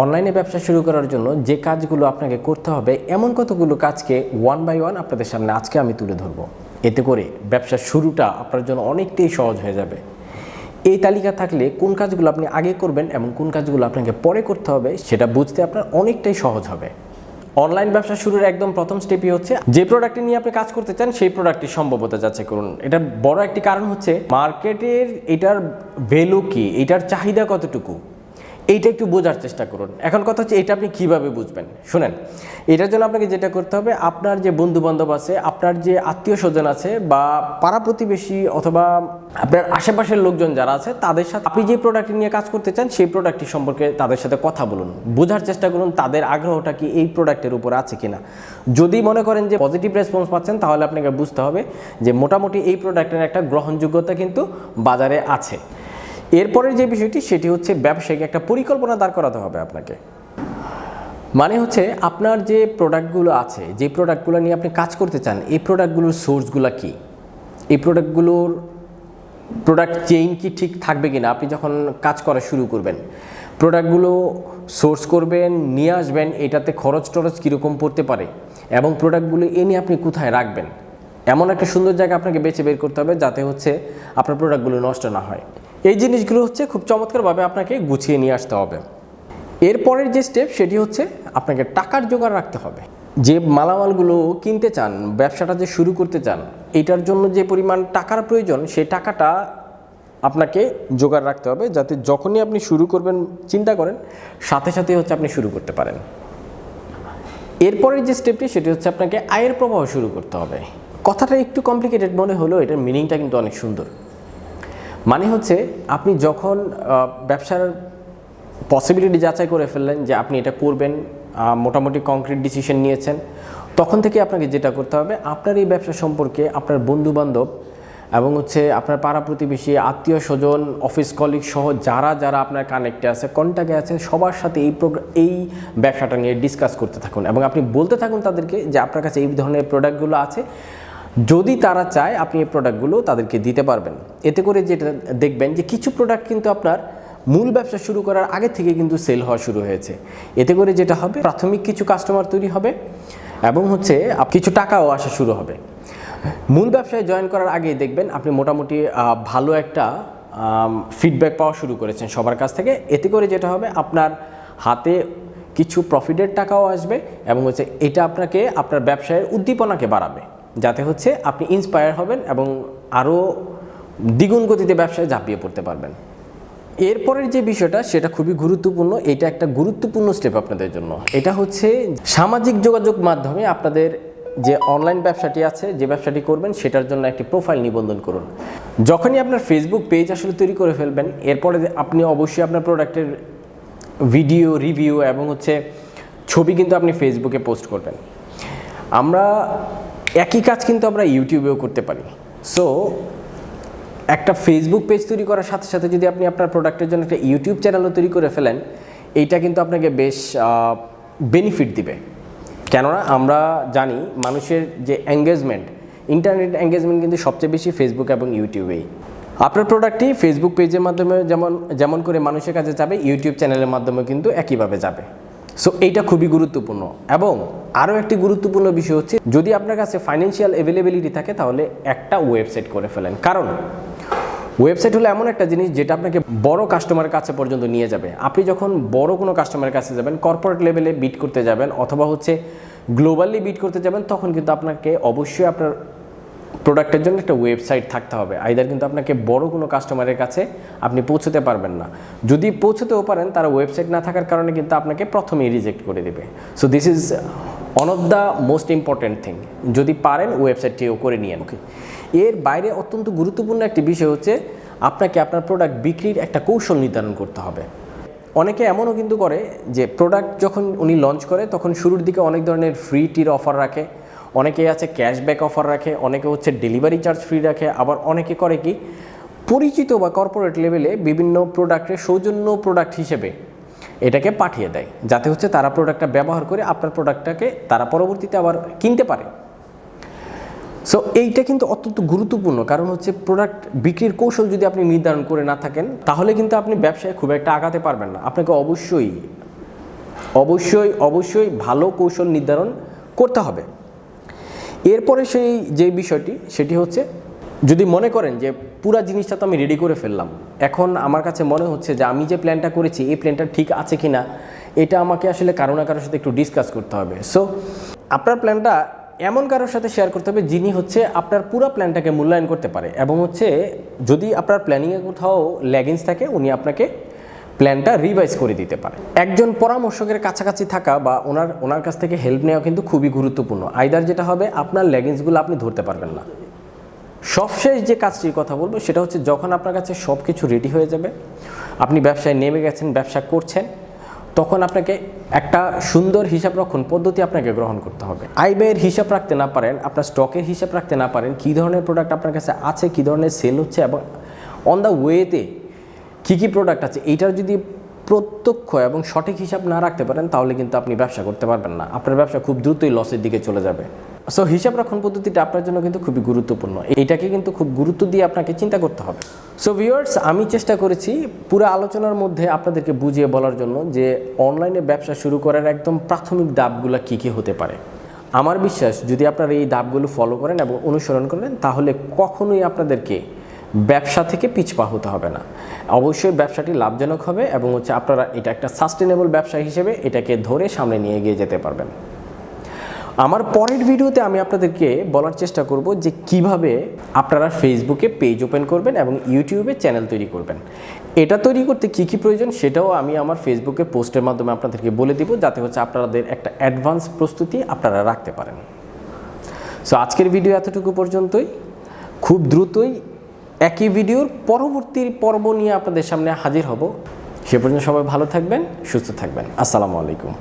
অনলাইনে ব্যবসা শুরু করার জন্য যে কাজগুলো আপনাকে করতে হবে এমন কতগুলো কাজকে ওয়ান বাই ওয়ান আপনাদের সামনে আজকে আমি তুলে ধরবো। এতে করে ব্যবসার শুরুটা আপনার জন্য অনেকটাই সহজ হয়ে যাবে। এই তালিকা থাকলে কোন কাজগুলো আপনি আগে করবেন এবং কোন কাজগুলো আপনাকে পরে করতে হবে সেটা বুঝতে আপনার অনেকটাই সহজ হবে। অনলাইন ব্যবসা শুরুর একদম প্রথম স্টেপই হচ্ছে যে প্রোডাক্টটি নিয়ে আপনি কাজ করতে চান সেই প্রোডাক্টটি সম্ভবত যাচাই করুন। এটা বড় একটি কারণ হচ্ছে মার্কেটের এটার ভ্যালু কি, এটার চাহিদা কতটুকু, এইটা একটু বোঝার চেষ্টা করুন। এখন কথা হচ্ছে এটা আপনি কিভাবে বুঝবেন, শুনেন। এটার জন্য আপনাকে যেটা করতে হবে, আপনার যে বন্ধু বান্ধব আছে, আপনার যে আত্মীয় স্বজন আছে বা পাড়া প্রতিবেশী অথবা আপনার আশেপাশের লোকজন যারা আছে তাদের সাথে আপনি যে প্রোডাক্ট নিয়ে কাজ করতে চান সেই প্রোডাক্টটি সম্পর্কে তাদের সাথে কথা বলুন, বোঝার চেষ্টা করুন তাদের আগ্রহটা কি এই প্রোডাক্টের উপর আছে কিনা। যদি মনে করেন যে পজিটিভ রেসপন্স পাচ্ছেন তাহলে আপনাকে বুঝতে হবে যে মোটামুটি এই প্রোডাক্টের একটা গ্রহণযোগ্যতা কিন্তু বাজারে আছে। এরপরের যে বিষয়টি সেটি হচ্ছে ব্যবসায়িক একটা পরিকল্পনা দাঁড় করাতে হবে আপনাকে। মানে হচ্ছে আপনার যে প্রোডাক্টগুলো আছে, যে প্রোডাক্টগুলো নিয়ে আপনি কাজ করতে চান, এই প্রোডাক্টগুলোর সোর্সগুলো কি, এই প্রোডাক্টগুলোর প্রোডাক্ট চেইন কি ঠিক থাকবে কিনা আপনি যখন কাজ করা শুরু করবেন। প্রোডাক্টগুলো সোর্স করবেন, নিয়ে আসবেন, এটাতে খরচ টরচ কীরকম পড়তে পারে এবং প্রোডাক্টগুলো এনে আপনি কোথায় রাখবেন, এমন একটা সুন্দর জায়গা আপনাকে বেছে বের করতে হবে যাতে হচ্ছে আপনার প্রোডাক্টগুলো নষ্ট না হয়। এই জিনিসগুলো হচ্ছে খুব চমৎকারভাবে আপনাকে গুছিয়ে নিয়ে আসতে হবে। এরপরের যে স্টেপ সেটি হচ্ছে আপনাকে টাকার জোগাড় রাখতে হবে। যে মালামালগুলো কিনতে চান, ব্যবসাটা যে শুরু করতে চান, এটার জন্য যে পরিমাণ টাকার প্রয়োজন সেই টাকাটা আপনাকে জোগাড় রাখতে হবে যাতে যখনই আপনি শুরু করবেন চিন্তা করেন সাথে সাথে হচ্ছে আপনি শুরু করতে পারেন। এরপরের যে স্টেপটি সেটি হচ্ছে আপনাকে আয়ের প্রবাহ শুরু করতে হবে। কথাটা একটু কমপ্লিকেটেড মনে হলেও এটার মিনিংটা কিন্তু অনেক সুন্দর। মানে হচ্ছে আপনি যখন ব্যবসার পসিবিলিটি যাচাই করে ফেললেন যে আপনি এটা করবেন, মোটামুটি কংক্রিট ডিসিশন নিয়েছেন, তখন থেকে আপনাকে যেটা করতে হবে আপনার এই ব্যবসা সম্পর্কে আপনার বন্ধুবান্ধব এবং হচ্ছে আপনার পাড়া প্রতিবেশী, আত্মীয় স্বজন, অফিস কলিগ সহ যারা যারা আপনার কানেক্টে আছে, কন্ট্যাক্টে আছে, সবার সাথে এই ব্যবসাটা নিয়ে ডিসকাস করতে থাকুন এবং আপনি বলতে থাকুন তাদেরকে যে আপনার কাছে এই ধরনের প্রোডাক্টগুলো আছে, যদি তারা চায় আপনি এই প্রোডাক্টগুলো তাদেরকে দিতে পারবেন। এতে করে যেটা দেখবেন যে কিছু প্রোডাক্ট কিন্তু আপনার মূল ব্যবসা শুরু করার আগে থেকে কিন্তু সেল হওয়া শুরু হয়েছে। এতে করে যেটা হবে প্রাথমিক কিছু কাস্টমার তৈরি হবে এবং হচ্ছে কিছু টাকাও আসা শুরু হবে। মূল ব্যবসায় জয়েন করার আগে দেখবেন আপনি মোটামুটি ভালো একটা ফিডব্যাক পাওয়া শুরু করেছেন সবার কাছ থেকে। এতে করে যেটা হবে আপনার হাতে কিছু প্রফিটের টাকাও আসবে এবং হচ্ছে এটা আপনাকে আপনার ব্যবসায়ের উদ্দীপনাকে বাড়াবে যাতে হচ্ছে আপনি ইন্সপায়ার হবেন এবং আরও দ্বিগুণ গতিতে ব্যবসায় ঝাঁপিয়ে পড়তে পারবেন। এরপরের যে বিষয়টা সেটা খুবই গুরুত্বপূর্ণ, এটা একটা গুরুত্বপূর্ণ স্টেপ আপনাদের জন্য। এটা হচ্ছে সামাজিক যোগাযোগ মাধ্যমে আপনাদের যে অনলাইন ব্যবসাটি আছে, যে ব্যবসাটি করবেন সেটার জন্য একটি প্রোফাইল নিবন্ধন করুন। যখনই আপনার ফেসবুক পেজ আসলে তৈরি করে ফেলবেন, এরপরে আপনি অবশ্যই আপনার প্রোডাক্টের ভিডিও, রিভিউ এবং হচ্ছে ছবি কিন্তু আপনি ফেসবুকে পোস্ট করবেন। আমরা একই কাজ কিন্তু আমরা ইউটিউবেও করতে পারি। সো একটা ফেসবুক পেজ তৈরি করার সাথে সাথে যদি আপনি আপনার প্রোডাক্টের জন্য একটা ইউটিউব চ্যানেলও তৈরি করে ফেলেন, এইটা কিন্তু আপনাকে বেশ বেনিফিট দিবে। কেননা আমরা জানি মানুষের যে এঙ্গেজমেন্ট, ইন্টারনেট এঙ্গেজমেন্ট কিন্তু সবচেয়ে বেশি ফেসবুক এবং ইউটিউবেই। আপনার প্রোডাক্টটি ফেসবুক পেজের মাধ্যমে যেমন করে মানুষের কাছে যাবে, ইউটিউব চ্যানেলের মাধ্যমে কিন্তু একইভাবে যাবে। সো এইটা খুবই গুরুত্বপূর্ণ। এবং আরও একটি গুরুত্বপূর্ণ বিষয় হচ্ছে যদি আপনার কাছে ফাইন্যান্সিয়াল অ্যাভেলেবিলিটি থাকে তাহলে একটা ওয়েবসাইট করে ফেলেন। কারণ ওয়েবসাইট হলো এমন একটা জিনিস যেটা আপনাকে বড় কাস্টমারের কাছে পর্যন্ত নিয়ে যাবে। আপনি যখন বড় কোনো কাস্টমারের কাছে যাবেন, কর্পোরেট লেভেলে বিট করতে যাবেন অথবা হচ্ছে গ্লোবালি বিট করতে যাবেন, তখন কিন্তু আপনাকে অবশ্যই আপনার প্রোডাক্টের জন্য একটা ওয়েবসাইট থাকতে হবে। আইদার কিন্তু আপনাকে বড় কোনো কাস্টমারের কাছে আপনি পৌঁছতে পারবেন না। যদি পৌঁছতেও পারেন তারা ওয়েবসাইট না থাকার কারণে কিন্তু আপনাকে প্রথমেই রিজেক্ট করে দেবে। So this is one of the most important thing. যদি পারেন ওয়েবসাইটটিও করে নিয়ে। এর বাইরে অত্যন্ত গুরুত্বপূর্ণ একটি বিষয় হচ্ছে আপনাকে আপনার প্রোডাক্ট বিক্রির একটা কৌশল নির্ধারণ করতে হবে। অনেকে এমনও কিন্তু করে যে প্রোডাক্ট যখন উনি লঞ্চ করে তখন শুরুর দিকে অনেক ধরনের ফ্রি টির অফার রাখে, অনেকে আছে ক্যাশব্যাক অফার রাখে, অনেকে হচ্ছে ডেলিভারি চার্জ ফ্রি রাখে, আবার অনেকে করে কি পরিচিত বা কর্পোরেট লেভেলে বিভিন্ন প্রোডাক্টের সৌজন্য প্রোডাক্ট হিসেবে এটাকে পাঠিয়ে দেয় যাতে হচ্ছে তারা প্রোডাক্টটা ব্যবহার করে আপনার প্রোডাক্টটাকে তারা পরবর্তীতে আবার কিনতে পারে। সো এইটা কিন্তু অত্যন্ত গুরুত্বপূর্ণ, কারণ হচ্ছে প্রোডাক্ট বিক্রির কৌশল যদি আপনি নির্ধারণ করে না থাকেন তাহলে কিন্তু আপনি ব্যবসায় খুব একটা আগাতে পারবেন না। আপনাকে অবশ্যই অবশ্যই ভালো কৌশল নির্ধারণ করতে হবে। এরপরে যে বিষয়টি সেটি হচ্ছে, যদি মনে করেন যে পুরো জিনিসটা তো আমি রেডি করে ফেললাম, এখন আমার কাছে মনে হচ্ছে যে আমি যে প্ল্যানটা করেছি এই প্ল্যানটা ঠিক আছে কি না, এটা আমাকে আসলে কারো না কারোর সাথে একটু ডিসকাস করতে হবে। সো আপনার প্ল্যানটা এমন কারোর সাথে শেয়ার করতে হবে যিনি হচ্ছে আপনার পুরো প্ল্যানটাকে মূল্যায়ন করতে পারে, এবং হচ্ছে যদি আপনার প্ল্যানিংয়ে কোথাও ল্যাগিংস থাকে উনি আপনাকে প্ল্যানটা রিভাইজ করে দিতে পারে। একজন পরামর্শকের কাছাকাছি থাকা বা ওনার কাছ থেকে হেল্প নেওয়া কিন্তু খুবই গুরুত্বপূর্ণ। আইদার যেটা হবে আপনার ল্যাগিংসগুলো আপনি ধরতে পারবেন না। সবশেষ যে কাজটির কথা বলবো সেটা হচ্ছে, যখন আপনার কাছে সব কিছু রেডি হয়ে যাবে, আপনি ব্যবসায় নেমে গেছেন, ব্যবসা করছেন, তখন আপনাকে একটা সুন্দর হিসাব রক্ষণ পদ্ধতি আপনাকে গ্রহণ করতে হবে। আয় ব্যয়ের হিসাব রাখতে না পারেন, আপনার স্টকের হিসাব রাখতে না পারেন, কী ধরনের প্রোডাক্ট আপনার কাছে আছে, কী ধরনের সেল হচ্ছে, এবং অন দ্য ওয়েতে কী প্রোডাক্ট আছে, এইটার যদি প্রত্যক্ষ এবং সঠিক হিসাব না রাখতে পারেন তাহলে কিন্তু আপনি ব্যবসা করতে পারবেন না। আপনার ব্যবসা খুব দ্রুতই লসের দিকে চলে যাবে। সো হিসাব রক্ষণ পদ্ধতিটা আপনার জন্য কিন্তু খুবই গুরুত্বপূর্ণ, এইটাকে কিন্তু খুব গুরুত্ব দিয়ে আপনাকে চিন্তা করতে হবে। সো ভিউয়ার্স, আমি চেষ্টা করেছি পুরো আলোচনার মধ্যে আপনাদেরকে বুঝিয়ে বলার জন্য যে অনলাইনে ব্যবসা শুরু করার একদম প্রাথমিক ধাপগুলো কী কী হতে পারে। আমার বিশ্বাস যদি আপনারা এই ধাপগুলো ফলো করেন এবং অনুসরণ করেন তাহলে কখনোই আপনাদেরকে ব্যবসা থেকে পিছপা হতে হবে না। অবশ্যই ব্যবসাটি লাভজনক হবে এবং হচ্ছে আপনারা এটা একটা সাস্টেনেবল ব্যবসা হিসেবে এটাকে ধরে সামনে নিয়ে এগিয়ে যেতে পারবেন। আমার পরের ভিডিওতে আমি আপনাদেরকে বলার চেষ্টা করব যে কিভাবে আপনারা ফেসবুকে পেজ ওপেন করবেন এবং ইউটিউবে চ্যানেল তৈরি করবেন। এটা তৈরি করতে কী কী প্রয়োজন সেটাও আমি আমার ফেসবুকে পোস্টের মাধ্যমে আপনাদেরকে বলে দিব, যাতে হচ্ছে আপনাদের একটা অ্যাডভান্স প্রস্তুতি আপনারা রাখতে পারেন। সো আজকের ভিডিও এতটুকু পর্যন্তই। খুব দ্রুতই একই ভিডিওর পরবর্তী পর্ব নিয়ে আপনাদের সামনে হাজির হব। সে পর্যন্ত সবাই ভালো থাকবেন, সুস্থ থাকবেন। আসসালামু আলাইকুম।